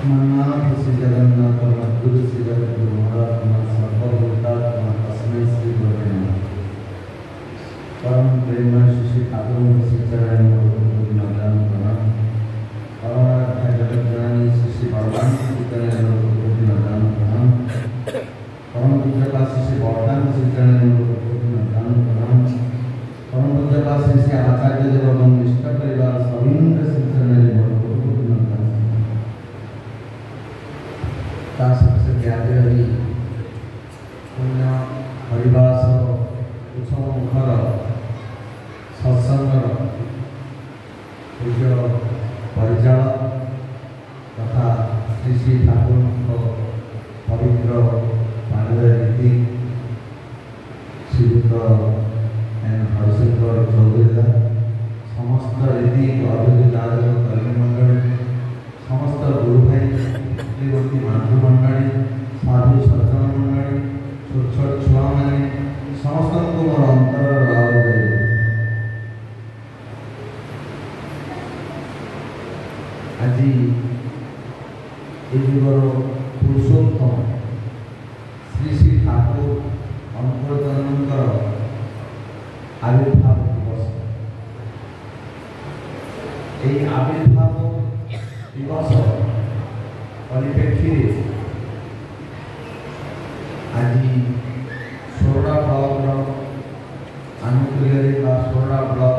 मन्नाथ श्री जगन्नाथ मद्गुरु श्री जगद्गुरु महात्मा सर्वभूतात्मा तस्मै श्री गुरवे नमः। परम प्रेम श्री ठाकुर श्री चरण नदान प्रणाम। परमाराध्य जगत जननी श्री भगवान श्री चरण नदान प्रणाम। परम पूज्यपाद श्री बौद्धान श्री चरण नदान प्रणाम। परम पूज्यपाद श्री आचार्य देव निष्ठ परिवार सविंद्र श्री चरण सबसे ज्ञाते रही पुण्य हरिवास उत्सव मुखर सत्संग पूज्य परिचालक तथा श्री श्री ठाकुर पवित्र पांडव रीति श्रीयुक्त एन हरिशंकर चौधरी समस्त रीति अभिवृद्धि कर्मी मंडल समस्त गुरु भाई मातृ मंडली साधु सज्जन मंडली छोट छोट छुआ मैंने समस्त को मोर अंतर आज युगर पुरुषोत्तम श्री श्री ठाकुर अनुकूलचंद्र आविर्भाव दिवस। यही आविर्भाव दिवस परिप्रेक्षी आज सोरडा ब्लक आनुकूल्य सोरडा ब्लक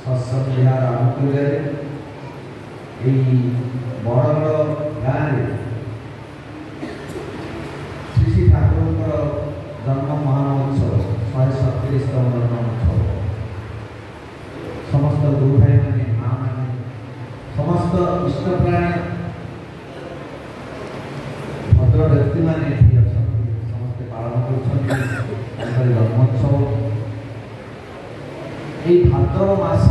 सत्संग विहार आनुकूल्य बड़गड़ गाँव श्री श्री ठाकुर जन्म महामहोत्सव 137तम जन्म उत्सव समस्त गुरु भाई मैंने माँ मैंने समस्त इष्टप्राणी भद्र व्यक्ति मैंने समस्ते पालन कर जन्मोत्सव ये भाद्रव मास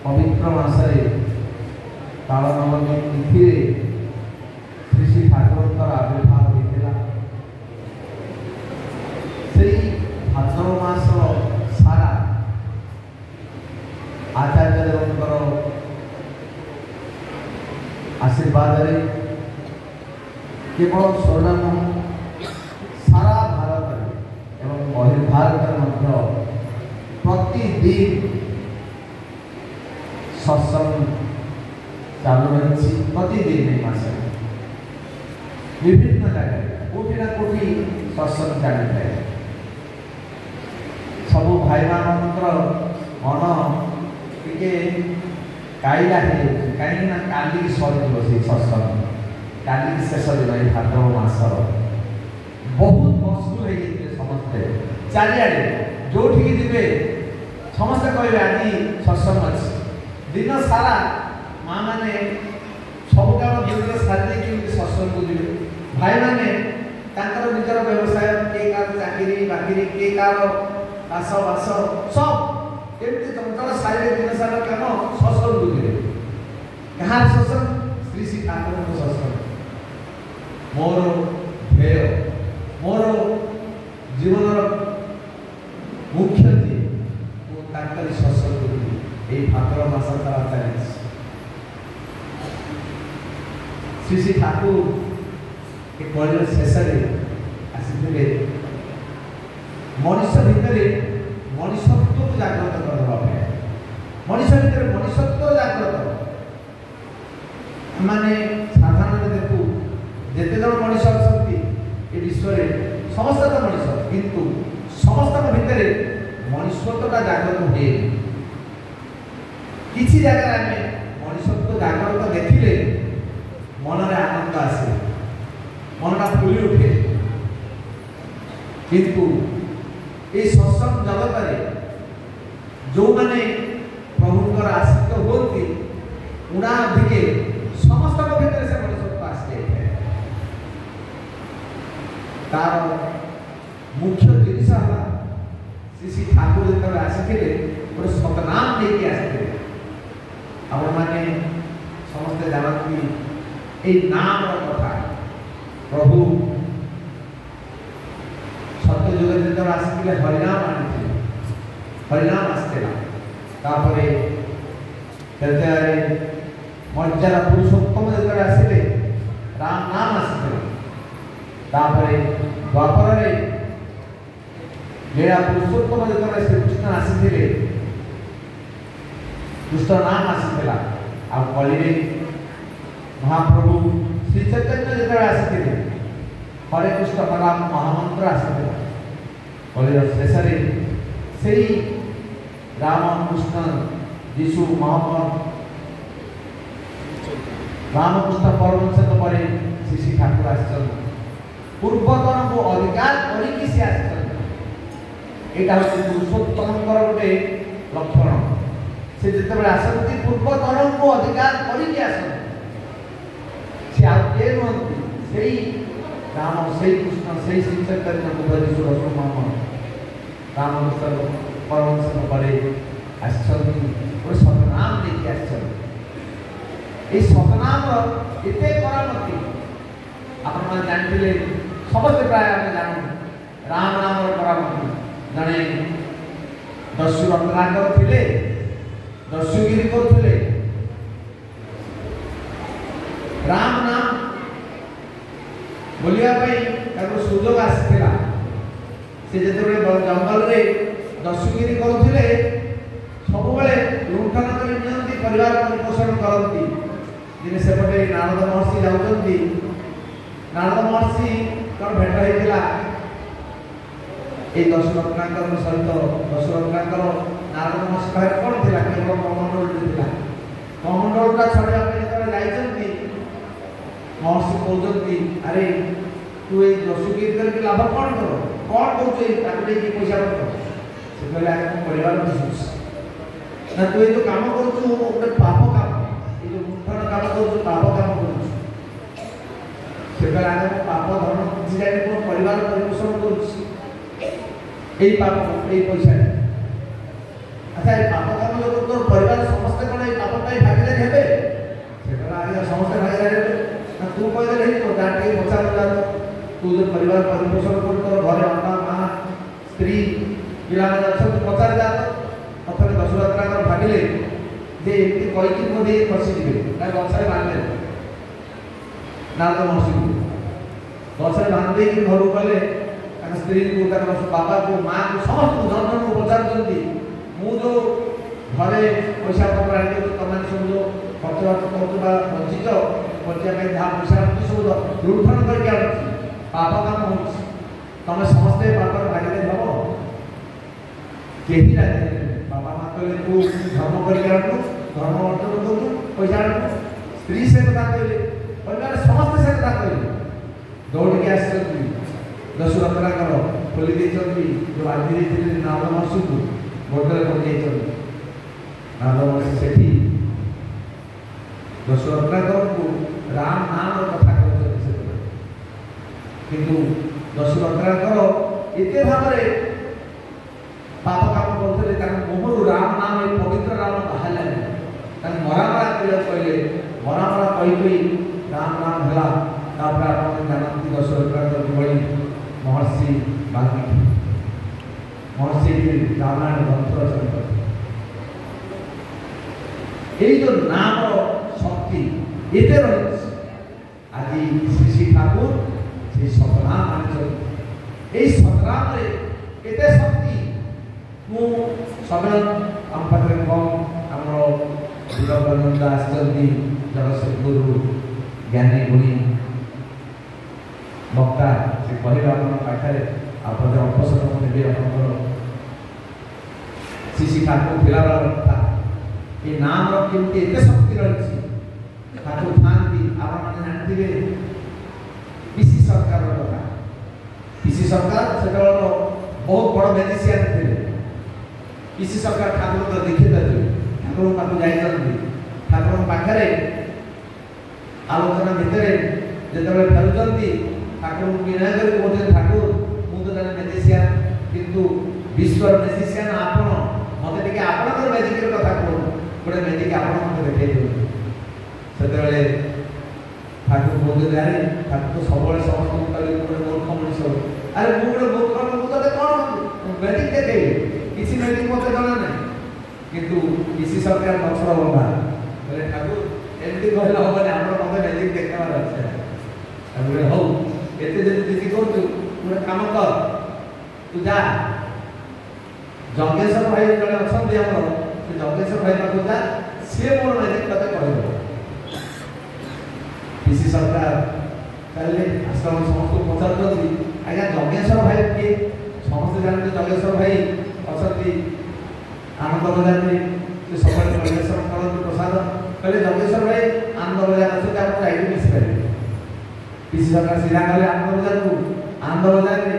पवित्र मसरे पालन तिथि श्री श्री ठाकुर आविर्भाव होता से भाद्रव मास सारा आचार्य देवंकर आशीर्वाद केवल सोरडा सारा भारत एवं बहिर्भारत प्रतिदिन सत्संग चालू रही प्रतिदिन मास विभिन्न जगह कोटि ना कोटि सत्संग चली था सब भाई मान मन टे काइला कहीं काली सर से सत्संग काली शेष दिन भाद्रव मास बहुत मशगुल हो समस्ते चारिड़े जो जी समस्ते कहे आज सत्संग अच्छी दिन सारा माँ मैंने सब काम जीवन सारी सत्संग को जी भाई मैंने निजर व्यवसाय किए कार चाकरी बाकरी किए कार चाष बास सब केमती चंचल सारे दिन सारा काम सत्संग को जी क्या सत्संग श्री श्री ठाकुर सत्संग मोर ध्येय मोर जीवन मुख्य जी सत्संग ये भाद्रव मास सारा चली श्री श्री ठाकुर के कलिर शेष आसी मनुष्य भितर मनुष्यत्व को जागृत करने मनुष्य भितर मनुष्यत्व जागृत माने साधारण देखू जिते जन मनुष्य अच्छा ये विश्व समस्त तो मनुष्य किंतु समस्त भितर मनुष्यत्वटा जागृत हुए किसी जगह मनुष्यत्व जागृत देखिले मन में आनंद आसे मनटा फुली उठे किंतु ये सत्संग जगत जो मैंने प्रभुंकर आश्रित होती उड़ा अधिके समस्त भीतर से मनुष्यत्व आसे तार मुख्य जिनिस श्री श्री ठाकुर जो आसी गोटे सतनाम लेके आसते आप मैंने समस्ते जानती ये नाम कथा प्रभु सत्य जुग जो आसते हरिनाम आनी हरिनाम आसला मर्यादा पुरुषोत्तम जो आसिले राम नाम आसी द्वापर लीला पुरुषोत्तम जो श्रीकृष्ण आसी कृष्ण नाम आसीला आली महाप्रभु श्री चैतन्य जो आसी हरे कृष्ण राम महामंत्र आसीला कलिर शेष से राम कृष्ण यीशु मोहम्मद रामकृष्ण परमहंस पर श्री श्री ठाकुर आसन पूर्वतन को अधिकार करके सी आसान यहाँ हूँ पुरुषोत्तम गोटे लक्षण से जिते आसती पूर्वतन को अधिकार करके आसन सी आगे नुहति से राम से कृष्ण से श्री चैतन्य बुद्धीश्वर मोहम्मद रामकृष्ण परमहंस पर गोटे सतनाम लेके आस सतनाम एत करामती आपण जानते समस्त प्राय आम जानू राम नाम करामती जड़े दस्यु रत्नाकर थे दस्युगिरी करते राम नाम बोलिया सुजोग आसाला से जो जंगल में दस्युगिरी करते सब लुंठन कर परिवार पोषण करती दिने सेपटे नारद महर्षि जाऊँगी नारद महर्षि भेट होता ये दशरत्नाकर सहित दशरत्नाकर नारद महर्षि पाखे कौन थी केवल कमंडल था कमंडलटा छड़ाई जाती महर्षि कहते अरे तू ये दस्युगिरी करके लाभ कौन कर कौन कौन पैसा पत्र से कहले आगे परिवार ना तू ये जो कम कर गोटे पाप काम लुंठन काम कर पाप काम कर पाप धर्म किसी जाए परिवार परिपोषण कर पाप ये पैसा अच्छा ये पाप काम जो तोर परिवार समस्ते कौन ये पाप भागीदारी हे से समस्ते भागीदारी हे तू कहदे तो जहाँ बचा बचा तू जो परिवार परिपोषण कर तोर घर बापा माँ स्त्री पिला अच्छा पचार जा कथन दशरथनाकर भाविले जे एमती कहीकि बोधे फसीजे गछे बांधे नारद महर्षि गछे बांधे घर गले स्त्री को बाबा को माँ को समस्त जन को पचार मु जो घरे पैसा पत्र आनी तुम सब जो खर्च बार्च कर वंचित बचा जहाँ पैसा सब लुंठन करके पाप काम हो तुम समस्ते पाप भागीदारी हम कहीं राजी बाबा माँ कहले तू धर्म करके धर्म अर्जन करू पैसा स्त्री से कथा कहले परिवार समस्त से कथा कहले दौड़ के आस दशरथनाकर खोली देती जो आदि देते नारद महर्षि को गोदरे पकड़ नारद महर्षि से दशरथनाकर को राम नाम कथा कहते किंतु दशरथनाकर एत भाव पाप काम करते मुहर राम नाम ये पवित्र राम बाहर मरामरा कहले मरामरा कही राम नाम है आप जानती दशरथनाकर भली महर्षि वाल्मीकि महर्षि रामायण ग्रंथ रचना ये जो नाम शक्ति ये रही आज श्री श्री ठाकुर से सतनाम आनी सतनाम एत शक्ति मु समय आम पाखे कम आम वीरभद्र दास जगत गुरु ज्ञानी गुणी वक्ता से कहले पाखे आप अवसर ने श्री श्री ठाकुर पिला कथा ये नाम केमती एत शक्ति रही ठाकुर था आप जानते पीसी सरकार कथा पीसी सरकार से बहुत बड़ मैजिशियन थे पीसी सरकार ठाकुर तो देखी ठाकुर पाक जाती ठाकुर पाखे आलोचना भितर जो फेरुंट ठाकुर विनय कर बोलते ठाकुर मुझे जन मैजिशियन किंतु विश्व मैजिशियन आपण मत टे आपणकर मैजिक कथा कहूँ गोटे मैजिक आप देखा से ठाकुर बोलते अरे ठाकुर तो सब समस्त गोटे मूर्ख मनुष्य अरे मुझे मूर्ख मुझे कौन मैजिक देखे किसी मैजिक मत जाना ना किंतु किसी सरकार नक्षर बंधा बोले ठाकुर एमती कहले हबनी हमर मते मैजिक देखाबार अछि हमरे हो एते जदि दिसी कहू तू काम कर तू जा जगेश्वर भाई जड़े अछंती हमर से जगेश्वर भाई पाखु जा से मोर मैजिक कते कहबो पीसी सरकार कहले आश्रम समस्त पचार दि आज्ञा जगेश्वर भाई के समस्त जानते जगेश्वर भाई अछंती आनंद बजार से सकाळ परिवेशन करते प्रसाद कहले जगेश्वर भाई आनंद बजार अच्छे आप आईडी मिस करेंगे पीसी सरकार सीधा गले आनंद बजार को आनंद बजार में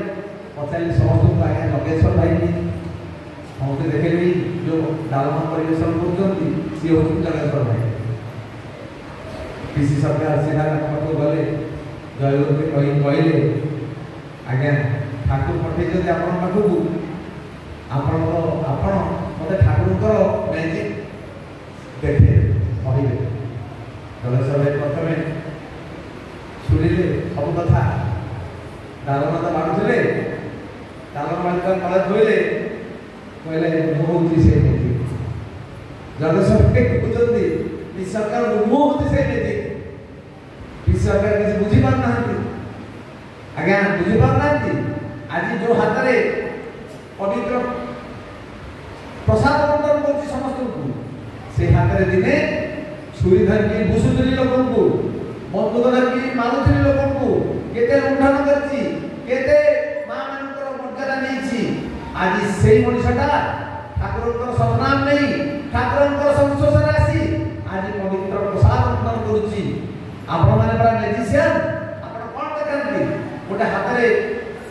पचारे समस्त को आज्ञा जगेश्वर भाई की हमके देखे भी जो डालमा परिवेशन करते सी हूँ जगेश्वर भाई पीसी सरकार सीधा पाखु गले जयगुरु कहले आज्ञा ठाकुर पठे आपण पाखु आपण मत ठाकुर मैजिक देखे कहले जगेश्वर भाई प्रथम शुणिले सब कथा डालमा तो बाढ़ुले डालमा बाढ़ कला धोले कहले मुझे से मैजिक जगेश्वर भाई बुझती सरकार मुझे से मैजिक सरकार किसी बुझी पार ना आज्ञा बुझी पार ना आज जो हाथ में पवित्र प्रसाद बंटन कर समस्त को से हाथ में दिने छुरी धरकी भूषुरी लोक को बंदूक धरकी मारुथी लोक को केते लुंठन करछि केते मां मानकर मर्यादा नेछि आज सेई मनुष्यटा ठाकुरकर सन्मान नहीं ठाकुरकर संशोधन आसी आज पवित्र प्रसाद बंटन करुछि आपण माने बड़ा मैजिशियन आपण कोन देखंती गोटे हाथ में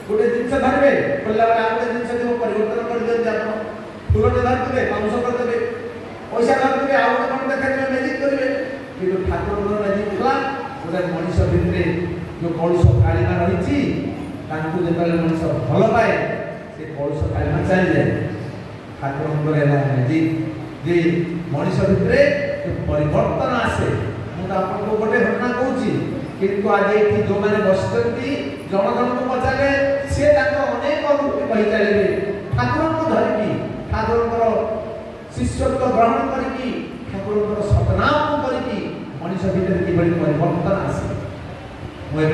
गोटे जिनस धरबे बोलला बेला गोटे जिनस देव परिवर्तन कर दियंती आपण फूलटे धरतबे पाउंस करतबे पैसा धरतबे आ गोटे कोन देखाइबे मैजिक करिवे किंतु ठाकुरकर मैजिक होला गोटे मनुष्य भितरे जो कलुष कालिमा रहिछि तांकु जेतले मनुष्य भल पाए से कलुष कालिमा चली जाए ठाकुरकर एला मैजिक जे मनुष्य भितरे परिवर्तन आसे आपको गोटे घटना कहूँ किंतु आज ये जो मैंने बसती जन जन को पचारे सी अनेक कही चलिए ठाकुर को धरिकी ठाकुर शिष्यत्व ग्रहण करके ठाकुर सतनाम करके मनुष्य भितर कि परिवर्तन आसे मुझे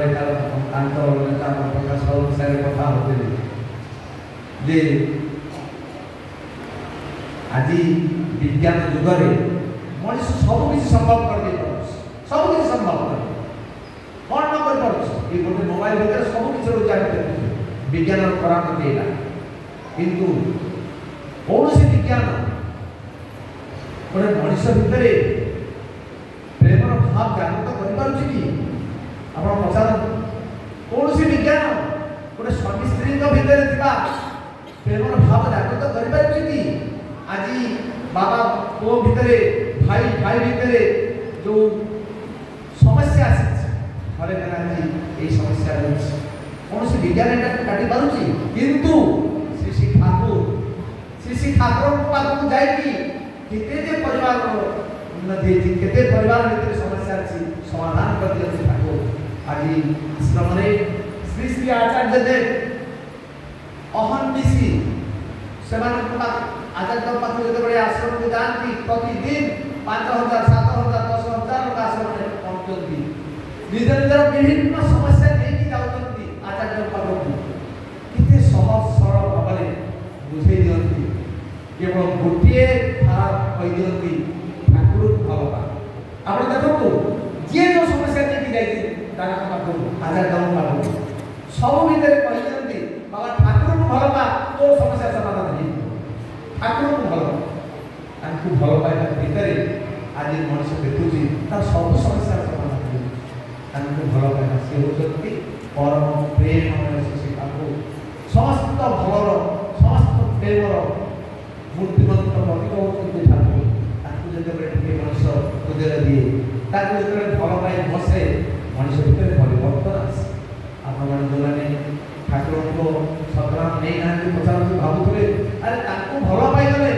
नेता प्रकाश बाबू विषय कथा होते जे आज विज्ञान जुगरे मनुष्य सब किसी संभव कर दे सब किसी संभव कर कौन न कर पार ये गोटे मोबाइल भीतर सब किसी जान विज्ञान खराब देला किंतु कौन से विज्ञान गोटे मनुष्य भितर प्रेम भाव जागृत कर पारुछि कि आपण पचार कौन से विज्ञान गोटे स्वामी स्त्री भितर थिबा प्रेम भाव जागृत कर पारुछि कि आज बाबा पुओ भितर भाई भाई भितर जो समस्या घरे जी ये समस्या रही कौन से विज्ञान काटी पारुची किंतु श्री श्री ठाकुर पाखक जाइए केते परिवार उन्नति केते परिवार भितर समस्या अच्छी समाधान कर दिया ठाकुर आज आश्रम श्री श्री आचार्य देव अहंनिशी से आचार्य पाखक जो आश्रम को जाती प्रतिदिन 5,000 7,000 10,000 लोग आश्रम में पहुंचती निज निजर विभिन्न समस्या लेकिन जाती आचार्य पाखक कितने सहज सरल भाव में बुझे दिखती केवल गोटे धारा कही दिखती ठाकुर भल पा आप देखो जी जो समस्या लेकिन जाइए आचार्य पाखक सब भितर कही दिखती बाबा ठाकुर को भल पा तो समस्या समाधान नहीं ठाकुर को भल तांकु भल पाइबा भितर आज मनुष्य देखुची तार सब समस्या समाधान तांकु भल पाइबा से होती परम प्रेम से ठाकुर समस्त भलर समस्त प्रेमर मूर्तिमंत प्रतीक होती ठाकुर तांकु जेतेबेले टिके मनुष्य हृदय दिए तांकु जेतेबेले भल पाइ बसे मनुष्य भितर परिवर्तन आसे आपण माने ठाकुर को सतराम नहीं ना पचार भावुले अरे तांकु भल पाइ गले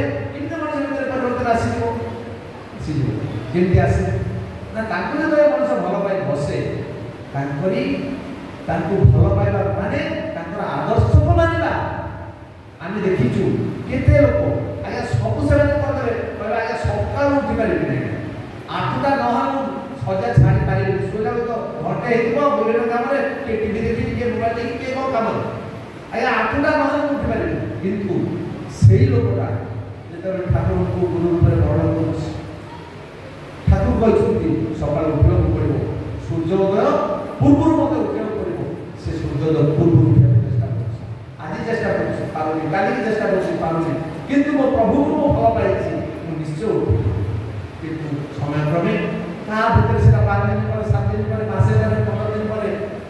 केमती आसे ना तांकु जेतबेले मनुष्य भल पाइ बसे तांकरी तांकु भल पाइबा माने तांकर आदर्श को मानिबा आमे देखिछु केते लोक आया सब सेवा करदे कहबा आया सकाळ उठी पारिबे आठटा नहल सजा छाड़ी पारे सोला तो घंटे हेतिबो बोलेनो काम रे के टीवी देखि के मोबाइल देखि के को काम आया आठटा नहल उठी पारे किंतु सेही लोकटा जेतबे ठाकुर को गुरु रूपे बड़ करछ ठाकुर कहछुंती सकाळ उठिବାକୁ पड़िबो सूर्योदय पूर्व मते उठिବାକୁ पड़िबो से सूर्योदय पूर्व उठिବାକୁ चेष्टा करछ आज चेष्टा करछ पारुनी काली चेष्टा करछ पारुनी किंतु मो प्रभु को भल पाइछि मु निश्चय उठिबो किंतु समय क्रमे ता भीतर से 5 दिन पर 7 दिन पर मासे पर 15 दिन पर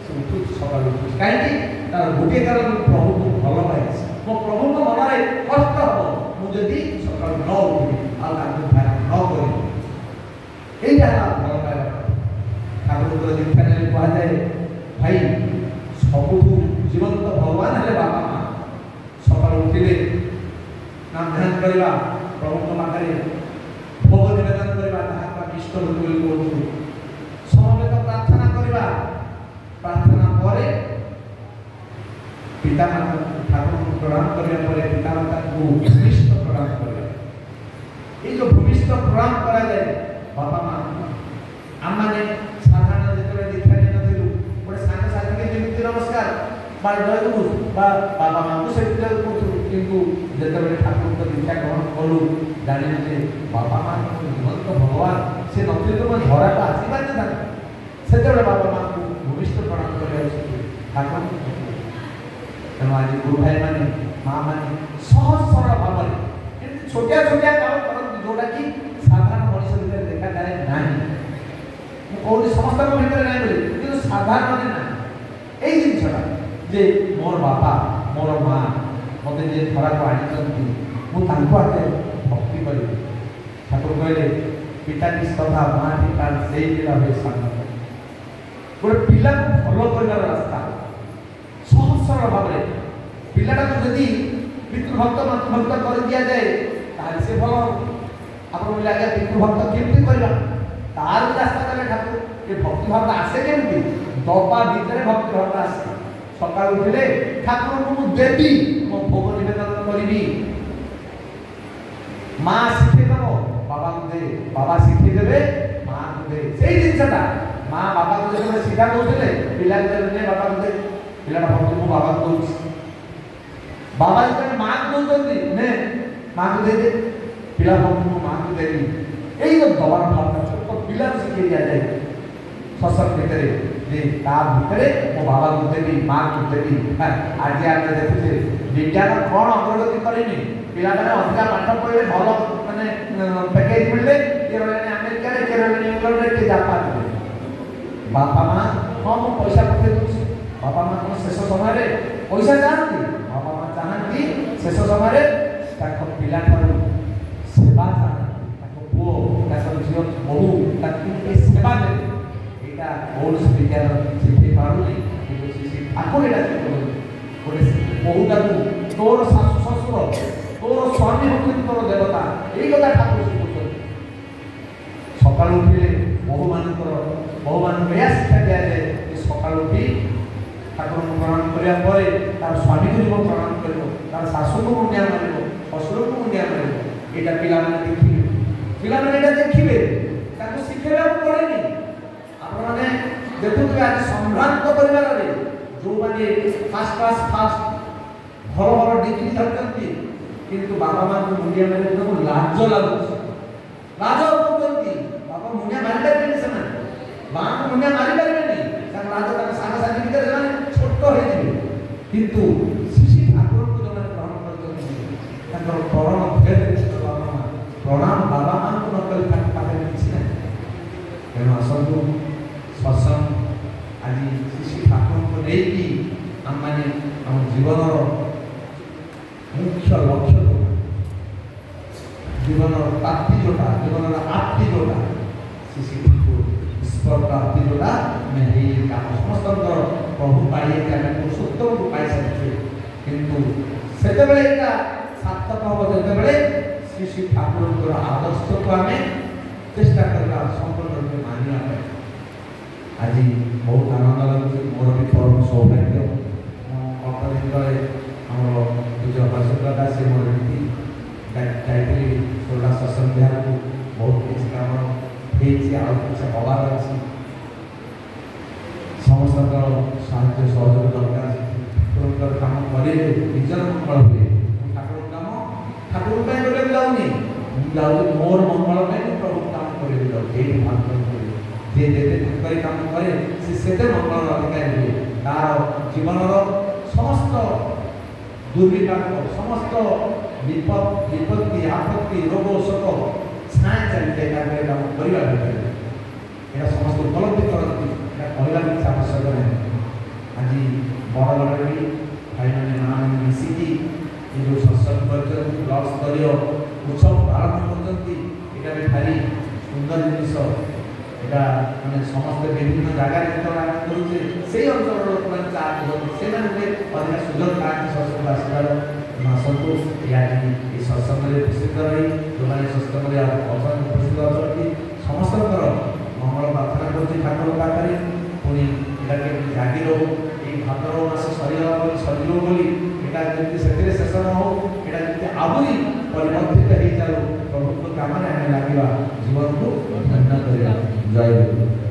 से उठु सकाळ उठु काहेकि तार गोटे कारण प्रभु को भल पाइछि मो प्रभु को मनरे कष्ट हो मु जदी सकाळ न उठि आ ताकु भार न करि एटा भल पाइला ठाकुर को दीक्षा ने कहा जाए भाई सबुठु जीवंत भगवान हेले बापा मां सकाळ उठिले नाम ध्यान करवा प्रभु को माथरे भोग निवेदन करवा ताहा इष्ट बोली कहू समवेत प्रार्थना करवा प्रार्थना करे पिता माता ठाकुर को प्रणाम करने पर पिता माता को भूमिष्ठ प्रणाम करवा ये जो भूमिष्ठ प्रणाम करा जाए बापा मां आम माने साधारण जेतबे दीक्षा ने नथिलु गोटे सांग साथी के जेमिति नमस्कार बा जयगुरु बा बाबा मां को से किंतु जेतबे ठाकुर को दीक्षा ग्रहण कलु जानि जे बाबा मां जीवंत भगवान से नथिलु तो धरा को आशीर्वाद था सेतबे बाबा मां को भूमिष्ठ प्रणाम करे ठाकुर तेणु आज गुरु भाई माने मां माने सहज सरल भाव में छोटिया छोटिया काम करते जोटा कि साधारण मनुष्य भीतर देखा जाए नहीं कोई समस्त भीतर नहीं मिले किंतु साधारण ना यही जिनसा जे मोर बापा मोर माँ मत जे थरा को आनी मुझे भक्ति करी ठाकुर कहले पिता की कथा माँ की काल से पिला हुए सामना गोटे पिला को फॉलो कर रास्ता सहज सरल भाव में पिलाटा को यदि पितृभक्त मातृभक्त कर दिया जाए तार से भल आप लगे पितृभक्त केमती करवा तार रास्ता कले ठाकुर ये भक्ति भाव आसे केमती दबा भीतर भक्ति भाव आसे सकाळ उठिले ठाकुर को देवी मो भोग निवेदन करी माँ शिखे देव बाबा को दे बाबा शिखे देवे माँ को दे से जिनसा माँ बाबा को जब शिखा दौले पिला ने बाबा को दे पिला भक्ति मो बाबा को दौर बाबा जो माँ को दौरान ने माँ को दे पिला भक्ति मो माँ को देवी यही जो दबार भाव छोट पिला शिखे दिया जाए सशक्त भीतर जे ता भीतर मो बाबा को देवी माँ को देवी आज आम देखुचे विज्ञान कौन अग्रगति करेनि पिला मैंने अधिका पाठ पढ़े भल माने पैकेज मिलले के रहे अमेरिका रे के रहे इंग्लैंड रे के जापान रे बापा माँ हाँ मु पैसा पठे दूसरी बापा माँ को शेष समय पैसा चाहती बापा माँ चाहती शेष समय पिला सेवा चाहती पुओ झील बहु सेवा दे यहाँ बहुत विज्ञान शिखी पारे ठाकुर यहाँ गोटे बहुटा तोर शाशु शशुर तोर स्वामी हूँ तोर देवता यही कथा ठाकुर शिखुन सका उठिले बहु मान यह शिक्षा दि जाए कि सका उठी ठाकुर को प्रणाम कराया तार स्वामी को जब प्रणाम कर तार शाशु को मुंडिया मार शशुर को मुंडिया मार यहाँ पिला देखिए पिला देखिए शिखेबा पड़े आपने देखुए आज संभ्रांत परिवार जो मैंने फास्ट क्लास फास्ट भल भल डिग्री धरती किंतु बाबा माँ को मुंडिया मारे लाज लगुच लाज करती बाबा मुंडिया मारी पारे से माँ को मुंडिया मारी पारे लाज सांग साथी भीतर छोट हो किंतु श्री ठाकुर को जो ग्रहण कर प्रणाम बाबा माँ प्रणाम बाबा माँ को न करी पाखे किसी ना तेणु आसतु सत्संग आज श्री ठाकुर को लेकिन आम मैंने आम जीवन मुख्य लक्ष्य जीवन प्राप्ति जोटा जीवन आपत्ति जोटा श्री ठाकुर ईश्वर प्राप्ति जोटा मैं समस्त प्रभु पाइए पुरुषोत्तम को पाई सारी किंतु से सार्थक हम जो श्री श्री ठाकुर आदर्श को आम चेष्टा करवा संपूर्ण रूप मानिया आज बहुत आनंद लगे मोर भी परम सौभाग्य अल्प दिन तले आम पूज्य बासुदा से मोर जाइली सोला सत्संग को बहुत किसी काम ହେଇଛି ଆଉ କିଛି ହବାର ଅଛି ସମସ୍ତଙ୍କର ସାହାଯ୍ୟ ସହଯୋଗ ଦରକାର ଠାକୁରଙ୍କର କାମ କରିଲେ ନିଜର ମଙ୍ଗଳ ହୁଏ ଠାକୁର କାମ ଠାକୁର ପାଇଁ କରିବାକୁ ଯାଉନି ମୁଁ ଯାଉଛି ମୋର ମଙ୍ଗଳ ପାଇଁ ପ୍ରଭୁ କାମ କରିବାକୁ ଯାଉଛି ଏଇଠି ଭାଗ ଯିଏ ଯେତେ କରି କାମ କରେ ସେ ସେତେ ମଙ୍ଗଳର ଅଧିକାରୀ ହୁଏ ତାର ଜୀବନର ସମସ୍ତ ଦୁର୍ବିପାକ ସମସ୍ତ ବିପତ୍ତି ଆପତ୍ତି ରୋଗ ଶୋକ ଛାଏ ଚାଲିଯାଏ ତାପରେ କାମ କରିବା ଭିତରେ এটা সমস্ত উপলব্ধি করতে এটা କହିବା କିଛି ଆବଶ୍ୟକ ନାହିଁ ଆଜି ବଡ଼ ବଡ଼ ବି ଭାଇମାନେ ମାଆମାନେ ମିଶିକି ଏ ଯେଉଁ ସତ୍ସଙ୍ଗ କରିଛନ୍ତି ବ୍ଲକ ସ୍ତରୀୟ ଉତ୍ସବ ପାଳନ କରୁଛନ୍ତି ଏଇଟା ବି ଭାରି ସୁନ୍ଦର ଜିନିଷ এটা ମାନେ ସମସ୍ତେ ବିଭିନ୍ନ ଜାଗାରେ ଯେତେବେଳେ ଆମେ କରୁଛେ ସେଇ ଅଞ୍ଚଳର ଲୋକମାନେ ସେମାନେ ଅଧିକା ସୁଯୋଗ ପାଆନ୍ତି ସତ୍ସଙ୍ଗ ଆସିବାର ଆସନ୍ତୁ ଆଜି ଏ ସତ୍ସଙ୍ଗରେ ଉପସ୍ଥିତ ରହି ଯେଉଁମାନେ ସତ୍ସଙ୍ଗରେ ଉପସ୍ଥିତ ଅଛନ୍ତି ସମସ୍ତଙ୍କର ମଙ୍ଗଳ ପ୍ରାର୍ଥନା କରୁଛି ଠାକୁର ପାଖରେ ପୁଣି ଏଇଟା କେମିତି ଜାଗି ରହୁ ଏଇ ଭାଦ୍ରବ ମାସ ସରିଗଲା ବୋଲି ସରିଯିବ ବୋଲି ଏଇଟା ଯେମିତି ସେଥିରେ ଶେଷ ନ ହଉ ଏଇଟା ଯେମିତି ଆହୁରି ପରିବର୍ତ୍ତିତ ହେଇଚାଲୁ ପ୍ରଭୁଙ୍କ କାମରେ ଆମେ ଲାଗିବା ଜୀବନକୁ ଧନ୍ୟ କରିବା ଜୟ ଗୁରୁ।